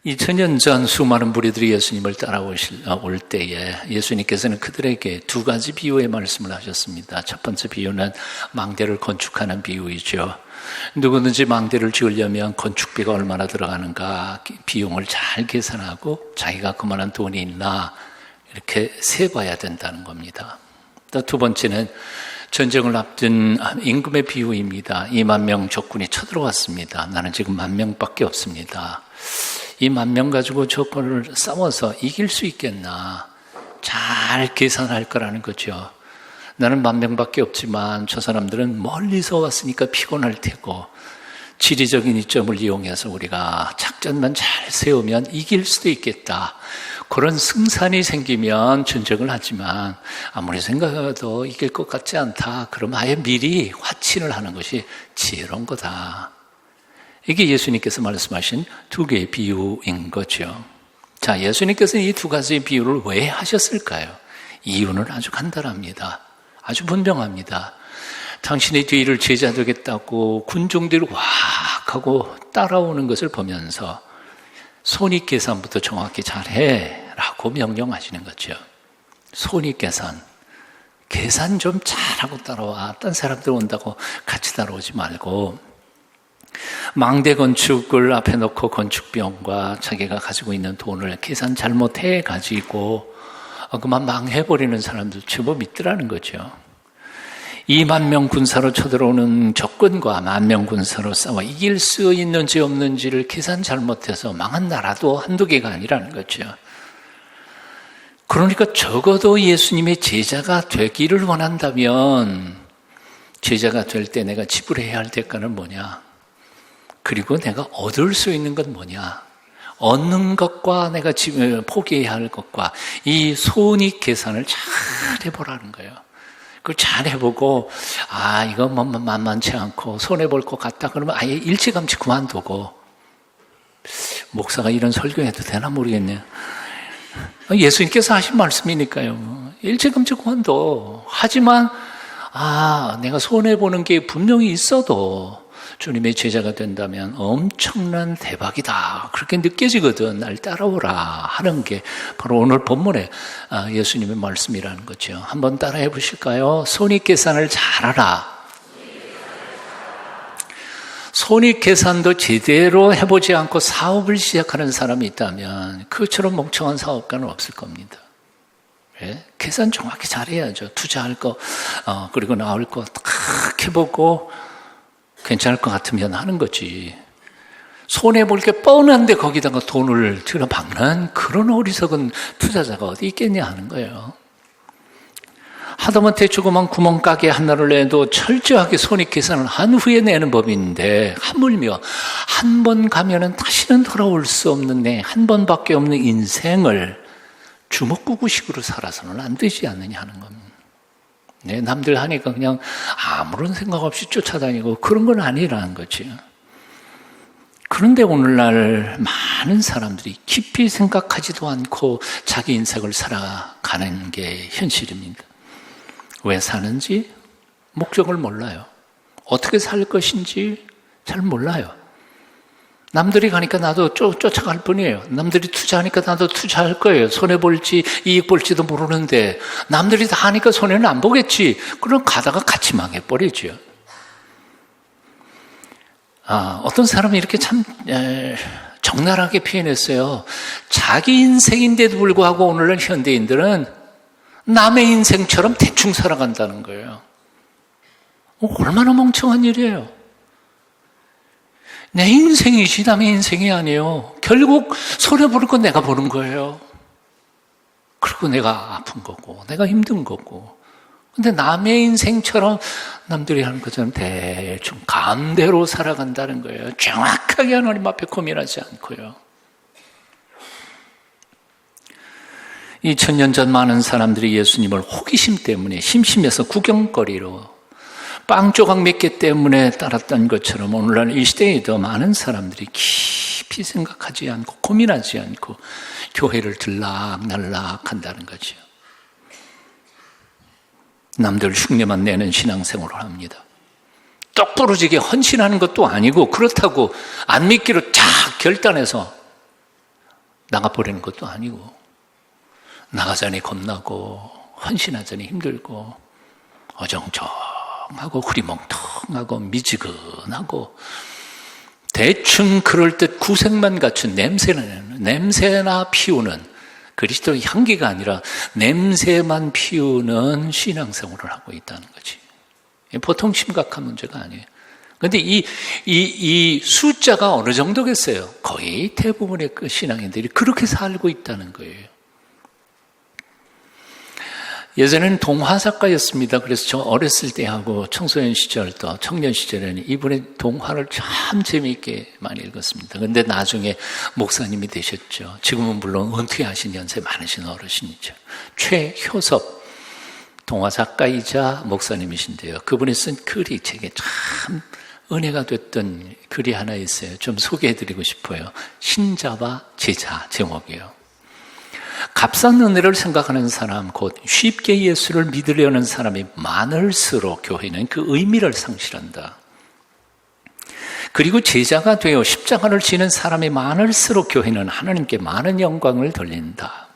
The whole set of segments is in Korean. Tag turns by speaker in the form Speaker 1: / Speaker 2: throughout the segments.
Speaker 1: 2000년 전 수많은 무리들이 예수님을 따라올 때에 예수님께서는 그들에게 두 가지 비유의 말씀을 하셨습니다. 첫 번째 비유는 망대를 건축하는 비유이죠. 누구든지 망대를 지으려면 건축비가 얼마나 들어가는가 비용을 잘 계산하고 자기가 그만한 돈이 있나 이렇게 세봐야 된다는 겁니다. 또 두 번째는 전쟁을 앞둔 임금의 비유입니다. 2만 명 적군이 쳐들어왔습니다. 나는 지금 1만 명밖에 없습니다. 이 1만 명 가지고 적군을 싸워서 이길 수 있겠나 잘 계산할 거라는 거죠. 나는 1만 명밖에 없지만 저 사람들은 멀리서 왔으니까 피곤할 테고 지리적인 이점을 이용해서 우리가 작전만 잘 세우면 이길 수도 있겠다. 그런 승산이 생기면 전쟁을 하지만 아무리 생각해도 이길 것 같지 않다. 그럼 아예 미리 화친을 하는 것이 지혜로운 거다. 이게 예수님께서 말씀하신 두 개의 비유인 거죠. 자, 예수님께서는 이 두 가지의 비유를 왜 하셨을까요? 이유는 아주 간단합니다. 아주 분명합니다. 당신의 뒤를 제자 되겠다고 군중들이 왁 하고 따라오는 것을 보면서 손익계산부터 정확히 잘해 라고 명령하시는 거죠. 손익계산. 계산 좀 잘하고 따라와. 딴 사람들 온다고 같이 따라오지 말고 망대 건축을 앞에 놓고 건축비용과 자기가 가지고 있는 돈을 계산 잘못해 가지고 그만 망해버리는 사람들 제법 있더라는 거죠. 2만 명 군사로 쳐들어오는 적군과 1만 명 군사로 싸워 이길 수 있는지 없는지를 계산 잘못해서 망한 나라도 한두 개가 아니라는 거죠. 그러니까 적어도 예수님의 제자가 되기를 원한다면 제자가 될 때 내가 지불해야 할 대가는 뭐냐? 그리고 내가 얻을 수 있는 건 뭐냐? 얻는 것과 내가 포기해야 할 것과 이 손익 계산을 잘 해보라는 거예요. 그걸 잘 해보고 이거 뭐 만만치 않고 손해볼 것 같다 그러면 아예 일찌감치 그만두고 목사가 이런 설교해도 되나 모르겠네요. 예수님께서 하신 말씀이니까요. 일찌감치 그만둬. 하지만 내가 손해보는 게 분명히 있어도 주님의 제자가 된다면 엄청난 대박이다. 그렇게 느껴지거든. 날 따라오라 하는 게 바로 오늘 본문에 예수님의 말씀이라는 거죠. 한번 따라해 보실까요? 손익계산을 잘하라. 손익계산도 제대로 해보지 않고 사업을 시작하는 사람이 있다면 그처럼 멍청한 사업가는 없을 겁니다. 왜? 계산 정확히 잘해야죠. 투자할 거 그리고 나올 거 딱 해보고 괜찮을 것 같으면 하는 거지. 손해볼 게 뻔한데 거기다가 돈을 들어박는 그런 어리석은 투자자가 어디 있겠냐 하는 거예요. 하다못해 조그만 구멍가게 하나를 내도 철저하게 손익계산을 한 후에 내는 법인데 하물며 한 번 가면은 다시는 돌아올 수 없는 내 한 번밖에 없는 인생을 주먹구구식으로 살아서는 안 되지 않느냐 하는 겁니다. 네, 남들 하니까 그냥 아무런 생각 없이 쫓아다니고 그런 건 아니라는 거죠. 그런데 오늘날 많은 사람들이 깊이 생각하지도 않고 자기 인생을 살아가는 게 현실입니다. 왜 사는지 목적을 몰라요. 어떻게 살 것인지 잘 몰라요. 남들이 가니까 나도 쫓아갈 뿐이에요. 남들이 투자하니까 나도 투자할 거예요. 손해볼지 이익 볼지도 모르는데 남들이 다 하니까 손해는 안 보겠지. 그럼 가다가 같이 망해버리죠. 어떤 사람이 이렇게 참 적나라하게 표현했어요. 자기 인생인데도 불구하고 오늘날 현대인들은 남의 인생처럼 대충 살아간다는 거예요. 얼마나 멍청한 일이에요. 내 인생이지 남의 인생이 아니에요. 결국 손해보는 건 내가 보는 거예요. 그리고 내가 아픈 거고 내가 힘든 거고. 근데 남의 인생처럼 남들이 하는 것처럼 대충 감대로 살아간다는 거예요. 정확하게 하나님 앞에 고민하지 않고요. 2000년 전 많은 사람들이 예수님을 호기심 때문에 심심해서 구경거리로 빵 조각 몇 개 때문에 따랐던 것처럼 오늘날 이 시대에도 많은 사람들이 깊이 생각하지 않고 고민하지 않고 교회를 들락날락 한다는 거죠. 남들 흉내만 내는 신앙생활을 합니다. 똑부러지게 헌신하는 것도 아니고 그렇다고 안 믿기로 쫙 결단해서 나가버리는 것도 아니고, 나가자니 겁나고 헌신하자니 힘들고 어정쩡하고 흐리멍텅하고 미지근하고 대충 그럴 듯 구색만 갖춘 냄새나 피우는 그리스도의 향기가 아니라 냄새만 피우는 신앙생활을 하고 있다는 거지. 보통 심각한 문제가 아니에요. 그런데 이 숫자가 어느 정도겠어요? 거의 대부분의 그 신앙인들이 그렇게 살고 있다는 거예요. 예전에는 동화 작가였습니다. 그래서 저 어렸을 때 하고 청소년 시절 또 청년 시절에는 이분의 동화를 참 재미있게 많이 읽었습니다. 그런데 나중에 목사님이 되셨죠. 지금은 물론 은퇴하신 연세 많으신 어르신이죠. 최효섭 동화 작가이자 목사님이신데요. 그분이 쓴 글이 제게 참 은혜가 됐던 글이 하나 있어요. 좀 소개해드리고 싶어요. 신자와 제자 제목이에요. 값싼 은혜를 생각하는 사람, 곧 쉽게 예수를 믿으려는 사람이 많을수록 교회는 그 의미를 상실한다. 그리고 제자가 되어 십자가를 지는 사람이 많을수록 교회는 하나님께 많은 영광을 돌린다.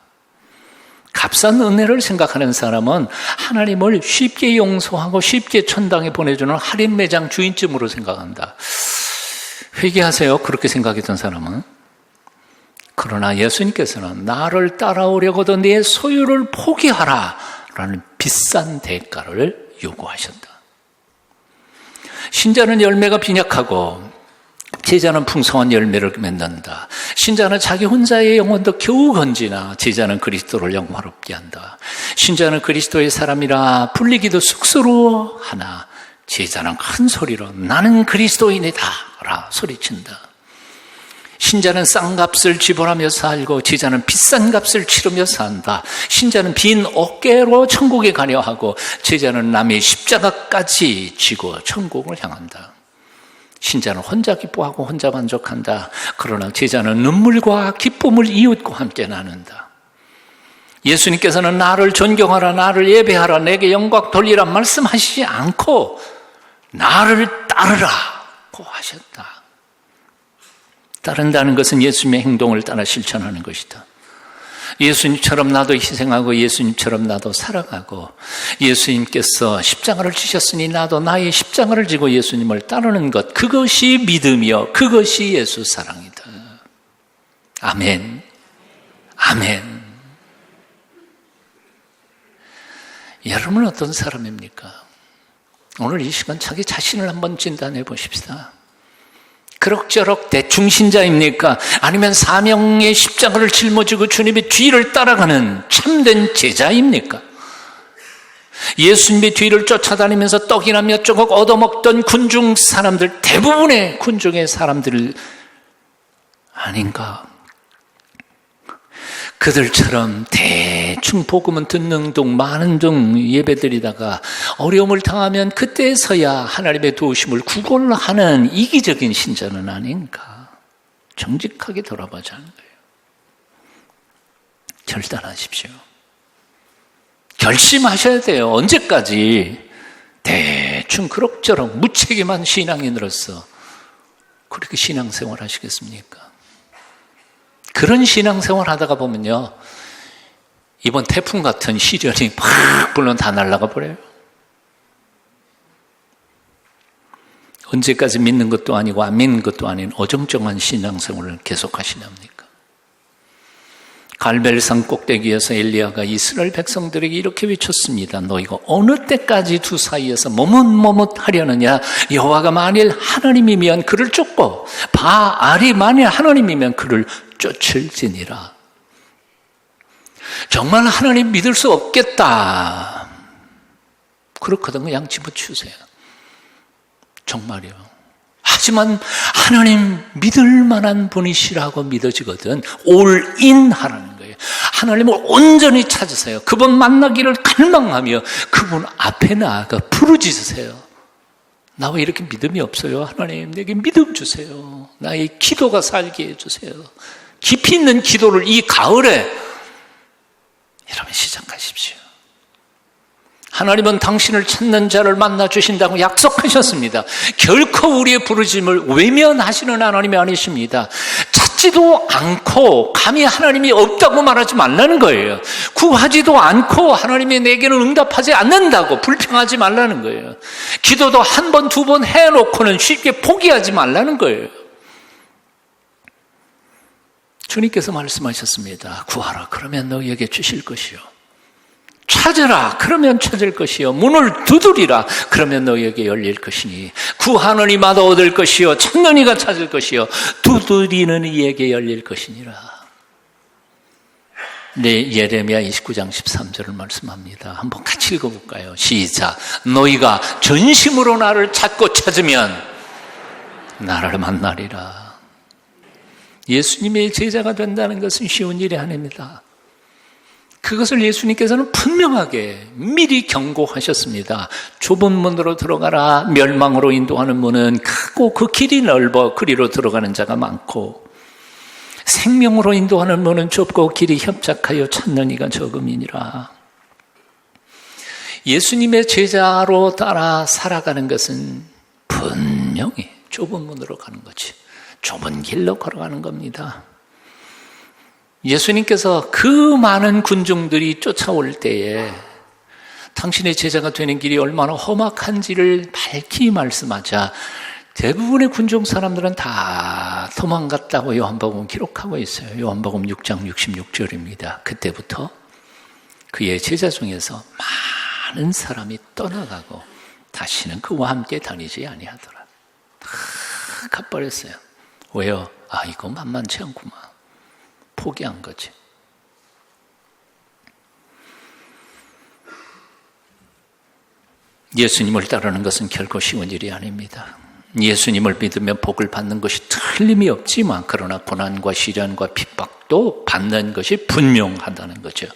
Speaker 1: 값싼 은혜를 생각하는 사람은 하나님을 쉽게 용서하고 쉽게 천당에 보내주는 할인 매장 주인쯤으로 생각한다. 회개하세요. 그렇게 생각했던 사람은. 그러나 예수님께서는 나를 따라오려고도 내 소유를 포기하라 라는 비싼 대가를 요구하셨다. 신자는 열매가 빈약하고 제자는 풍성한 열매를 맺는다. 신자는 자기 혼자의 영혼도 겨우 건지나 제자는 그리스도를 영화롭게 한다. 신자는 그리스도의 사람이라 불리기도 쑥스러워하나 제자는 큰 소리로 나는 그리스도인이다 라 소리친다. 신자는 싼 값을 지불하며 살고 제자는 비싼 값을 치르며 산다. 신자는 빈 어깨로 천국에 가려 하고 제자는 남의 십자가까지 지고 천국을 향한다. 신자는 혼자 기뻐하고 혼자 만족한다. 그러나 제자는 눈물과 기쁨을 이웃과 함께 나눈다. 예수님께서는 나를 존경하라, 나를 예배하라, 내게 영광 돌리라 말씀하시지 않고 나를 따르라고 하셨다. 따른다는 것은 예수님의 행동을 따라 실천하는 것이다. 예수님처럼 나도 희생하고 예수님처럼 나도 살아가고 예수님께서 십자가를 지셨으니 나도 나의 십자가를 지고 예수님을 따르는 것, 그것이 믿음이요 그것이 예수 사랑이다. 아멘. 아멘. 여러분은 어떤 사람입니까? 오늘 이 시간 자기 자신을 한번 진단해 보십시다. 그럭저럭 대충신자입니까? 아니면 사명의 십자가를 짊어지고 주님의 뒤를 따라가는 참된 제자입니까? 예수님의 뒤를 쫓아다니면서 떡이나 몇 조각 얻어먹던 군중 사람들, 대부분의 군중의 사람들 아닌가? 그들처럼 대충 복음은 듣는 둥 마는 둥 예배드리다가 어려움을 당하면 그때서야 하나님의 도우심을 구걸하는 이기적인 신자는 아닌가? 정직하게 돌아보자는 거예요. 결단하십시오. 결심하셔야 돼요. 언제까지 대충 그럭저럭 무책임한 신앙인으로서 그렇게 신앙생활 하시겠습니까? 그런 신앙생활 하다가 보면요, 이번 태풍 같은 시련이 팍 불면 다 날아가 버려요. 언제까지 믿는 것도 아니고 안 믿는 것도 아닌 어정쩡한 신앙생활을 계속하시렵니까? 갈멜산 꼭대기에서 엘리야가 이스라엘 백성들에게 이렇게 외쳤습니다. 너희가 어느 때까지 두 사이에서 머뭇머뭇하려느냐? 여호와가 만일 하나님이면 그를 쫓고 바알이 만일 하나님이면 그를 쫓을지니라. 정말 하나님 믿을 수 없겠다. 그렇거든. 그냥 집어치우세요. 정말이요. 하지만 하나님 믿을 만한 분이시라고 믿어지거든. 올인 하라는 거예요. 하나님을 온전히 찾으세요. 그분 만나기를 갈망하며 그분 앞에 나아가 부르짖으세요. 나 왜 이렇게 믿음이 없어요? 하나님 내게 믿음 주세요. 나의 기도가 살게 해주세요. 깊이 있는 기도를 이 가을에 여러분 시작하십시오. 하나님은 당신을 찾는 자를 만나 주신다고 약속하셨습니다. 결코 우리의 부르심을 외면하시는 하나님이 아니십니다. 구하지도 않고 감히 하나님이 없다고 말하지 말라는 거예요. 구하지도 않고 하나님이 내게는 응답하지 않는다고 불평하지 말라는 거예요. 기도도 한 번, 두 번 해놓고는 쉽게 포기하지 말라는 거예요. 주님께서 말씀하셨습니다. 구하라, 그러면 너희에게 주실 것이요. 찾으라, 그러면 찾을 것이요. 문을 두드리라, 그러면 너희에게 열릴 것이니. 구하는 이마다 얻을 것이요, 찾는 이가 찾을 것이요, 두드리는 이에게 열릴 것이니라. 네, 예레미야 29장 13절을 말씀합니다. 한번 같이 읽어볼까요? 시작. 너희가 전심으로 나를 찾고 찾으면 나를 만나리라. 예수님의 제자가 된다는 것은 쉬운 일이 아닙니다. 그것을 예수님께서는 분명하게 미리 경고하셨습니다. 좁은 문으로 들어가라. 멸망으로 인도하는 문은 크고 그 길이 넓어 그리로 들어가는 자가 많고, 생명으로 인도하는 문은 좁고 길이 협착하여 찾는 이가 적음이니라. 예수님의 제자로 따라 살아가는 것은 분명히 좁은 문으로 가는 거지, 좁은 길로 걸어가는 겁니다. 예수님께서 그 많은 군중들이 쫓아올 때에 당신의 제자가 되는 길이 얼마나 험악한지를 밝히 말씀하자 대부분의 군중 사람들은 다 도망갔다고 요한복음 기록하고 있어요. 요한복음 6장 66절입니다. 그때부터 그의 제자 중에서 많은 사람이 떠나가고 다시는 그와 함께 다니지 아니하더라. 다 가버렸어요. 왜요? 아, 이거 만만치 않구만. 포기한 거지. 예수님을 따르는 것은 결코 쉬운 일이 아닙니다. 예수님을 믿으면 복을 받는 것이 틀림이 없지만, 그러나 고난과 시련과 핍박도 받는 것이 분명하다는 거죠.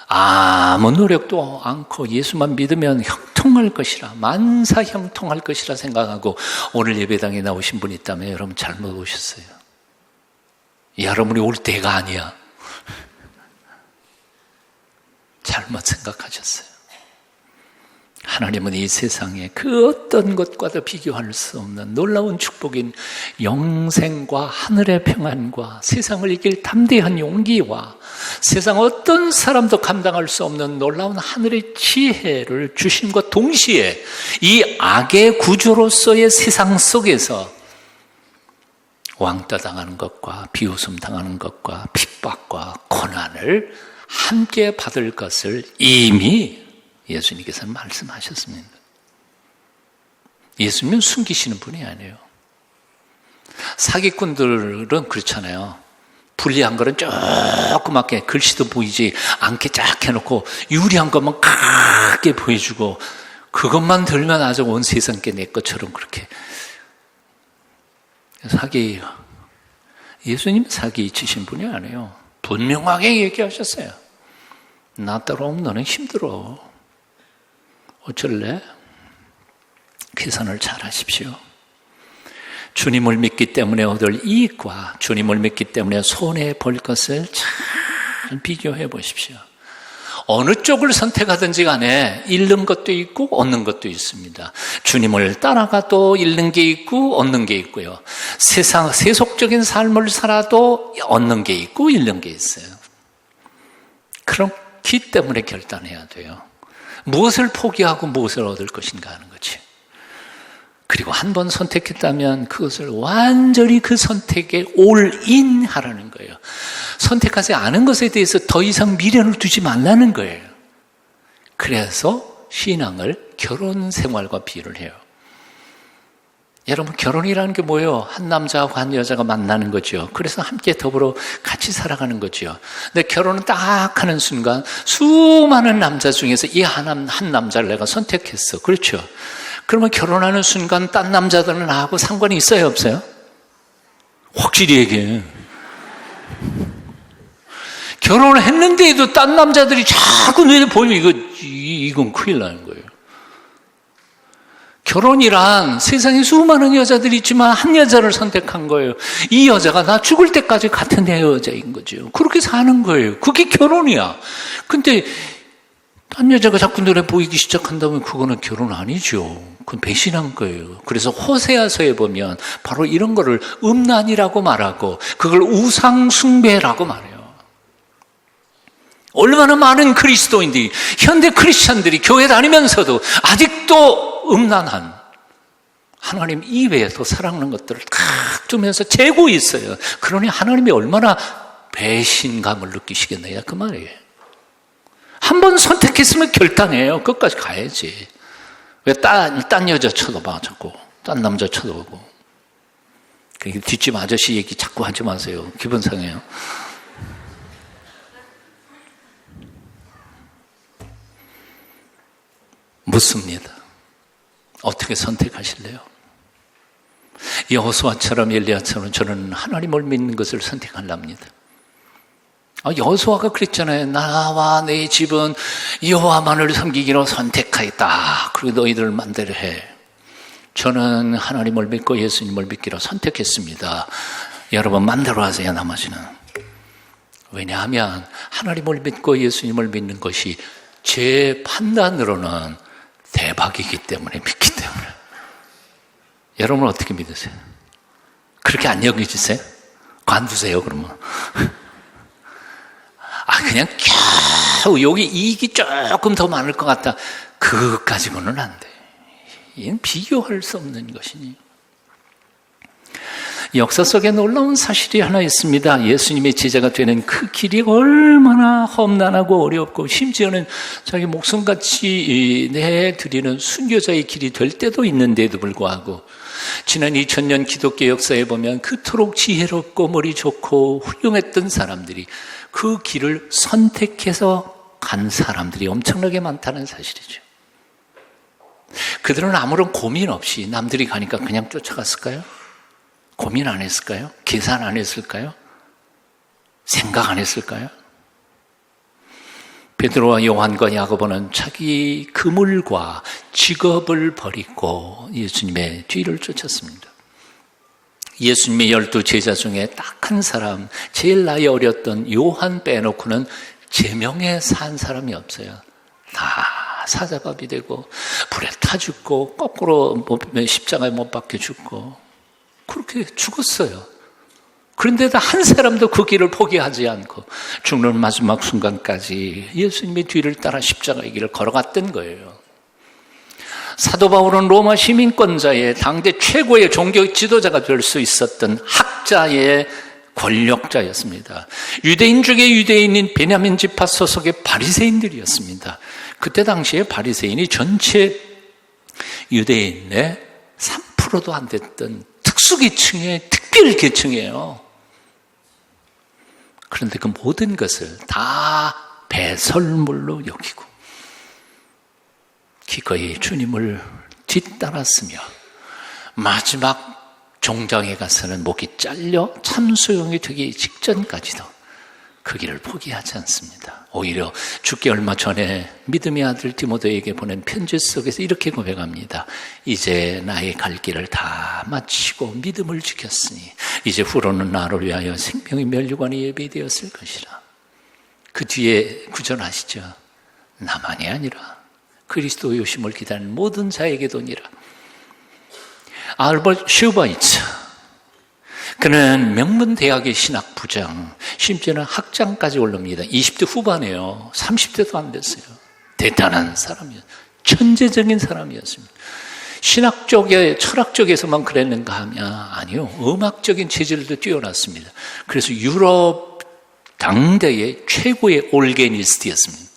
Speaker 1: 아무 노력도 않고 예수만 믿으면 형통할 것이라, 만사 형통할 것이라 생각하고 오늘 예배당에 나오신 분이 있다면 여러분 잘못 오셨어요. 여러분이 올 때가 아니야. 잘못 생각하셨어요. 하나님은 이 세상에 그 어떤 것과도 비교할 수 없는 놀라운 축복인 영생과 하늘의 평안과 세상을 이길 담대한 용기와 세상 어떤 사람도 감당할 수 없는 놀라운 하늘의 지혜를 주심과 동시에 이 악의 구조로서의 세상 속에서 왕따 당하는 것과 비웃음 당하는 것과 핍박과 고난을 함께 받을 것을 이미 예수님께서는 말씀하셨습니다. 예수님은 숨기시는 분이 아니에요. 사기꾼들은 그렇잖아요. 불리한 거는 조그맣게 글씨도 보이지 않게 쫙 해놓고 유리한 것만 크게 보여주고 그것만 들면 아주 온 세상께 내 것처럼 그렇게 예수님은 사기 치신 분이 아니에요. 분명하게 얘기하셨어요. 나 따라오면 너는 힘들어. 어쩔래? 계산을 잘 하십시오. 주님을 믿기 때문에 얻을 이익과 주님을 믿기 때문에 손해볼 것을 잘 비교해 보십시오. 어느 쪽을 선택하든지 간에 잃는 것도 있고 얻는 것도 있습니다. 주님을 따라가도 잃는 게 있고 얻는 게 있고요. 세속적인 삶을 살아도 얻는 게 있고 잃는 게 있어요. 그렇기 때문에 결단해야 돼요. 무엇을 포기하고 무엇을 얻을 것인가 하는 거지. 그리고 한 번 선택했다면 그것을 완전히 그 선택에 올인 하라는 거예요. 선택하지 않은 것에 대해서 더 이상 미련을 두지 말라는 거예요. 그래서 신앙을 결혼 생활과 비유를 해요. 여러분, 결혼이라는 게 뭐예요? 한 남자하고 한 여자가 만나는 거죠. 그래서 함께 더불어 같이 살아가는 거죠. 근데 결혼을 딱 하는 순간 수많은 남자 중에서 이 한 남자를 내가 선택했어. 그렇죠? 그러면 결혼하는 순간 딴 남자들은 나하고 상관이 있어요, 없어요? 확실히 얘기해. 결혼을 했는데도 딴 남자들이 자꾸 눈에 보이면 이건 큰일 나는 거예요. 결혼이란 세상에 수많은 여자들이 있지만 한 여자를 선택한 거예요. 이 여자가 나 죽을 때까지 같은 내 여자인 거죠. 그렇게 사는 거예요. 그게 결혼이야. 근데 딴 여자가 자꾸 눈에 보이기 시작한다면 그거는 결혼 아니죠. 그건 배신한 거예요. 그래서 호세아서에 보면 바로 이런 거를 음란이라고 말하고 그걸 우상숭배라고 말해요. 얼마나 많은 그리스도인들이, 현대 크리스찬들이 교회 다니면서도 아직도 음란한 하나님 이외에도 사랑하는 것들을 탁 두면서 재고 있어요. 그러니 하나님이 얼마나 배신감을 느끼시겠느냐 그 말이에요. 한 번 선택했으면 결단해요. 끝까지 가야지. 왜 딴 여자 쳐다봐 자꾸. 딴 남자 쳐다보고. 뒷집 아저씨 얘기 자꾸 하지 마세요. 기분 상해요. 묻습니다. 어떻게 선택하실래요? 여호수아처럼 엘리야처럼 저는 하나님을 믿는 것을 선택하랍니다. 여호수아가 그랬잖아요. 나와 내 집은 여호와만을 섬기기로 선택하였다. 그리고 너희들 맘대로 해. 저는 하나님을 믿고 예수님을 믿기로 선택했습니다. 여러분 맘대로 하세요. 나머지는. 왜냐하면 하나님을 믿고 예수님을 믿는 것이 제 판단으로는 대박이기 때문에, 믿기 때문에. 여러분은 어떻게 믿으세요? 그렇게 안 여기지세요? 관두세요 그러면. 그냥 겨우 여기 이익이 조금 더 많을 것 같다. 그것 가지고는 안 돼. 이건 비교할 수 없는 것이니. 역사 속에 놀라운 사실이 하나 있습니다. 예수님의 제자가 되는 그 길이 얼마나 험난하고 어렵고 심지어는 자기 목숨같이 내드리는 순교자의 길이 될 때도 있는데도 불구하고 지난 2000년 기독교 역사에 보면 그토록 지혜롭고 머리 좋고 훌륭했던 사람들이 그 길을 선택해서 간 사람들이 엄청나게 많다는 사실이죠. 그들은 아무런 고민 없이 남들이 가니까 그냥 쫓아갔을까요? 고민 안 했을까요? 계산 안 했을까요? 생각 안 했을까요? 베드로와 요한과 야고보는 자기 그물과 직업을 버리고 예수님의 뒤를 쫓았습니다. 예수님의 12 제자 중에 딱 한 사람, 제일 나이 어렸던 요한 빼놓고는 제명에 산 사람이 없어요. 다 사자밥이 되고 불에 타 죽고 거꾸로 십자가에 못 박혀 죽고 그렇게 죽었어요. 그런데도 한 사람도 그 길을 포기하지 않고 죽는 마지막 순간까지 예수님의 뒤를 따라 십자가의 길을 걸어갔던 거예요. 사도 바울은 로마 시민권자의 당대 최고의 종교 지도자가 될 수 있었던 학자의 권력자였습니다. 유대인 중에 유대인인 베냐민 지파 소속의 바리새인들이었습니다. 그때 당시에 바리새인이 전체 유대인의 3%도 안 됐던 특수계층의 특별계층이에요. 그런데 그 모든 것을 다 배설물로 여기고 기꺼이 주님을 뒤따랐으며 마지막 종장에 가서는 목이 잘려 참수용이 되기 직전까지도 그 길을 포기하지 않습니다. 오히려 죽기 얼마 전에 믿음의 아들 디모데에게 보낸 편지 속에서 이렇게 고백합니다. 이제 나의 갈 길을 다 마치고 믿음을 지켰으니 이제 후로는 나를 위하여 생명의 면류관이 예비되었을 것이라. 그 뒤에 구절 아시죠? 나만이 아니라 그리스도의 오심을 기다리는 모든 자에게도니라. 알버트 슈바이츠, 그는 명문대학의 신학부장, 심지어는 학장까지 올릅니다. 20대 후반이에요. 30대도 안 됐어요. 대단한 사람이었어요. 천재적인 사람이었습니다. 신학 쪽에, 철학 쪽에서만 그랬는가 하면 아니요. 음악적인 체질도 뛰어났습니다. 그래서 유럽 당대의 최고의 올게니스트였습니다.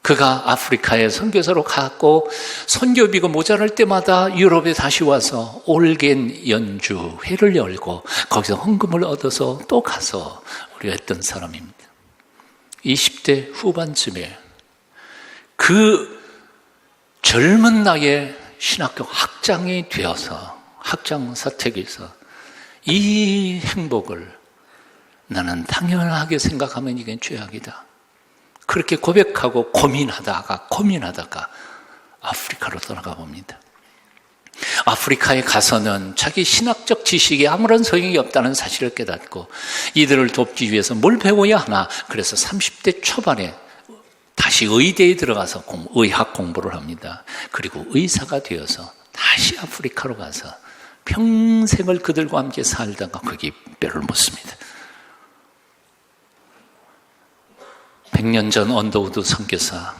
Speaker 1: 그가 아프리카에 선교사로 갔고 선교비가 모자랄 때마다 유럽에 다시 와서 올겐 연주회를 열고 거기서 헌금을 얻어서 또 가서 우리가 했던 사람입니다. 20대 후반쯤에 그 젊은 나이에 신학교 학장이 되어서 학장 사택에서 이 행복을 나는 당연하게 생각하면 이게 죄악이다. 그렇게 고백하고 고민하다가 아프리카로 떠나가 봅니다. 아프리카에 가서는 자기 신학적 지식에 아무런 소용이 없다는 사실을 깨닫고 이들을 돕기 위해서 뭘 배워야 하나. 그래서 30대 초반에 다시 의대에 들어가서 의학 공부를 합니다. 그리고 의사가 되어서 다시 아프리카로 가서 평생을 그들과 함께 살다가 거기 뼈를 묻습니다. 100년 전 언더우드 선교사,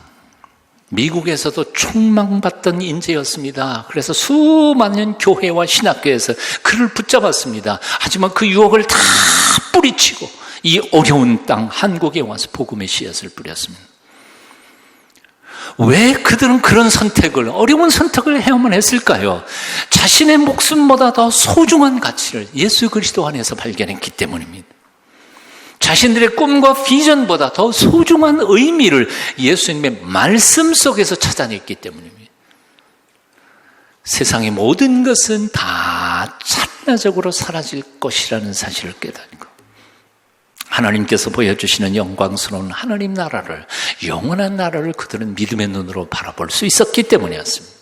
Speaker 1: 미국에서도 총망받던 인재였습니다. 그래서 수많은 교회와 신학교에서 그를 붙잡았습니다. 하지만 그 유혹을 다 뿌리치고 이 어려운 땅 한국에 와서 복음의 씨앗을 뿌렸습니다. 왜 그들은 그런 선택을, 어려운 선택을 해야만 했을까요? 자신의 목숨보다 더 소중한 가치를 예수 그리스도 안에서 발견했기 때문입니다. 자신들의 꿈과 비전보다 더 소중한 의미를 예수님의 말씀 속에서 찾아냈기 때문입니다. 세상의 모든 것은 다刹나적으로 사라질 것이라는 사실을 깨닫고 하나님께서 보여주시는 영광스러운 하나님 나라를, 영원한 나라를 그들은 믿음의 눈으로 바라볼 수 있었기 때문이었습니다.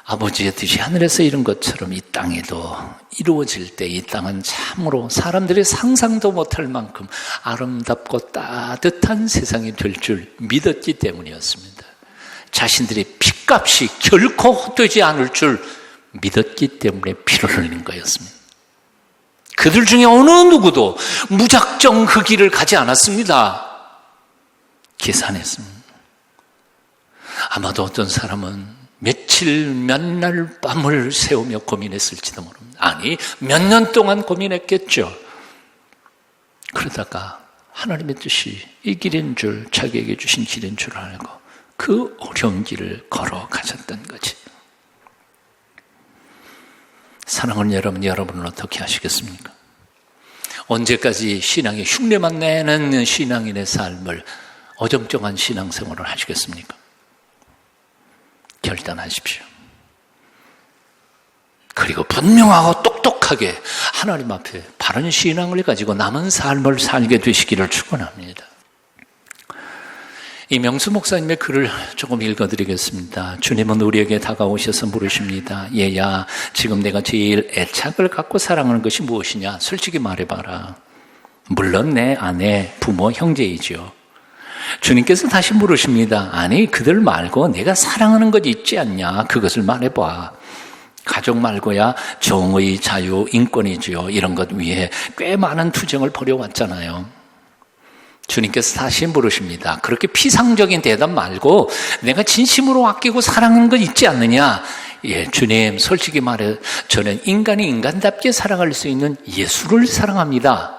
Speaker 1: 아버지의 뜻이 하늘에서 이룬 것처럼 이 땅에도 이루어질 때 이 땅은 참으로 사람들이 상상도 못할 만큼 아름답고 따뜻한 세상이 될 줄 믿었기 때문이었습니다. 자신들의 피값이 결코 헛되지 않을 줄 믿었기 때문에 피를 흘린 거였습니다. 그들 중에 어느 누구도 무작정 그 길을 가지 않았습니다. 계산했습니다. 아마도 어떤 사람은 며칠 몇 날 밤을 새우며 고민했을지도 모릅니다. 아니, 몇 년 동안 고민했겠죠. 그러다가 하나님의 뜻이 이 길인 줄, 자기에게 주신 길인 줄 알고 그 어려운 길을 걸어가셨던 거지. 사랑하는 여러분, 여러분은 어떻게 하시겠습니까? 언제까지 신앙의 흉내만 내는 신앙인의 삶을, 어정쩡한 신앙생활을 하시겠습니까? 결단하십시오. 그리고 분명하고 똑똑하게 하나님 앞에 바른 신앙을 가지고 남은 삶을 살게 되시기를 축원합니다. 이명수 목사님의 글을 조금 읽어드리겠습니다. 주님은 우리에게 다가오셔서 물으십니다. 얘야, 지금 내가 제일 애착을 갖고 사랑하는 것이 무엇이냐? 솔직히 말해봐라. 물론 내 아내, 부모, 형제이죠. 주님께서 다시 물으십니다. 아니, 그들 말고 내가 사랑하는 것 있지 않냐? 그것을 말해봐. 가족 말고야 정의, 자유, 인권이지요. 이런 것 위에 꽤 많은 투쟁을 벌여왔잖아요. 주님께서 다시 물으십니다. 그렇게 피상적인 대답 말고 내가 진심으로 아끼고 사랑하는 것 있지 않느냐? 예, 주님, 솔직히 말해 저는 인간이 인간답게 사랑할 수 있는 예수를 사랑합니다.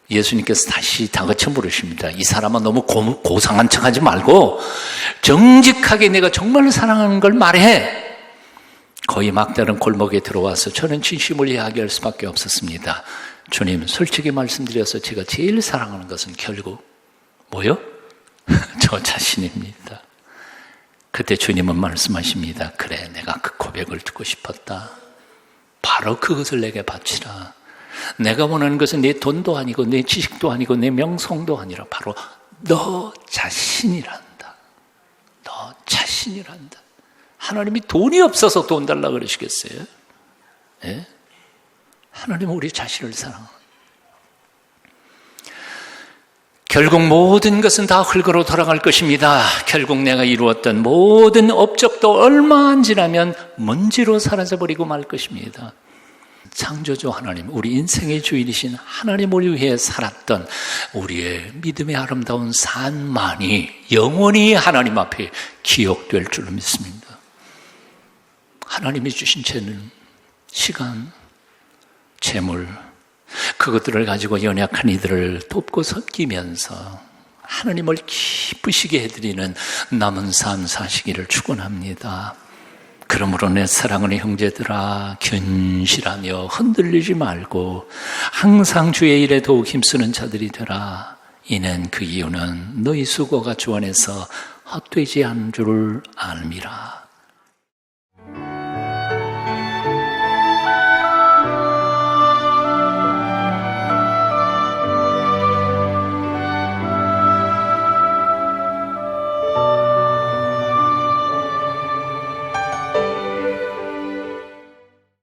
Speaker 1: 예수님께서 다시 다그쳐 물으십니다. 이 사람은 너무 고상한 척하지 말고 정직하게 내가 정말 사랑하는 걸 말해. 거의 막다른 골목에 들어와서 저는 진심을 이야기할 수밖에 없었습니다. 주님, 솔직히 말씀드려서 제가 제일 사랑하는 것은 결국 뭐요? 저 자신입니다. 그때 주님은 말씀하십니다. 그래, 내가 그 고백을 듣고 싶었다. 바로 그것을 내게 바치라. 내가 원하는 것은 내 돈도 아니고 내 지식도 아니고 내 명성도 아니라 바로 너 자신이란다. 너 자신이란다. 하나님이 돈이 없어서 돈 달라고 그러시겠어요? 예? 하나님은 우리 자신을 사랑합니다. 결국 모든 것은 다 흙으로 돌아갈 것입니다. 결국 내가 이루었던 모든 업적도 얼마 안 지나면 먼지로 사라져버리고 말 것입니다. 창조주 하나님, 우리 인생의 주인이신 하나님을 위해 살았던 우리의 믿음의 아름다운 삶만이 영원히 하나님 앞에 기억될 줄 믿습니다. 하나님이 주신 죄는 시간, 재물, 그것들을 가지고 연약한 이들을 돕고 섬기면서 하나님을 기쁘시게 해드리는 남은 삶 사시기를 축원합니다. 그러므로 내 사랑하는 형제들아, 견실하며 흔들리지 말고 항상 주의 일에 더욱 힘쓰는 자들이 되라. 이는 그 이유는 너희 수고가 주 안에서 헛되지 않은 줄을 알미라.